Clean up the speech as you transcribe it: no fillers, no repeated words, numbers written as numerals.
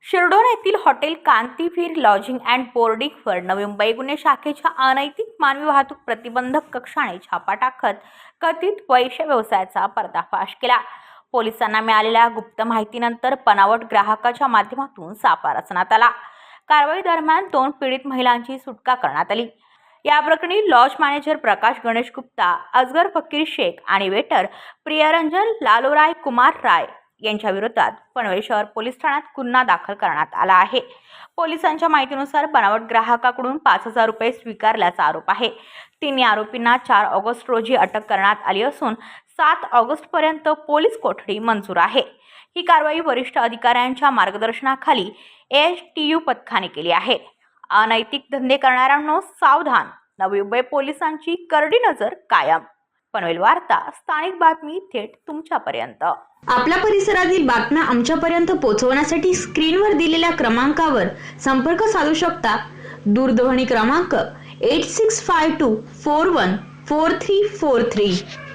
शिरडोन येथील hotel कांतीवीर lodging and बोर्डिंगवर Navi Mumbai गुन्हे शाखेच्या अनैतिक मानवी वाहतूक प्रतिबंधक कक्षाने छापा टाकत कथित वैश्य व्यवसायाचा पर्दाफाश केला। पोलिसांना मिळालेल्या गुप्त माहितीनंतर बनावट ग्राहकाच्या माध्यमातून सापळा रचण्यात आला। कारवाई दरम्यान 2 पीडित महिलांची सुटका करण्यात आली। या प्रकरणी लॉज मॅनेजर प्रकाश गणेश गुप्ता, असगर फकीर शेख आणि वेटर प्रियरंजन लालोराय कुमार राय यांच्या विरोधात पनवेल शहर पोलीस ठाण्यात गुन्हा दाखल करण्यात आला आहे। पोलिसांच्या माहितीनुसार बनावट ग्राहकाकडून 5,000 रुपये स्वीकारल्याचा आरोप आहे। 3 आरोपींना 4 ऑगस्ट रोजी अटक करण्यात आली असून 7 ऑगस्ट पर्यंत पोलीस कोठडी मंजूर आहे। ही कारवाई वरिष्ठ अधिकाऱ्यांच्या मार्गदर्शनाखाली ASTU पथकाने केली आहे। अनैतिक धंदे करणाऱ्यांनो सावधान, नवी मुंबई पोलिसांची करडी नजर कायम। पनवेल वार्ता, स्थानिक बातमी थेट तुमच्यापर्यंत। आपल्या परिसरातील बातम्या आमच्यापर्यंत पोहोचवण्यासाठी स्क्रीनवर दिलेल्या क्रमांकावर संपर्क साधू शकता। दूरध्वनी क्रमांक 8652414343।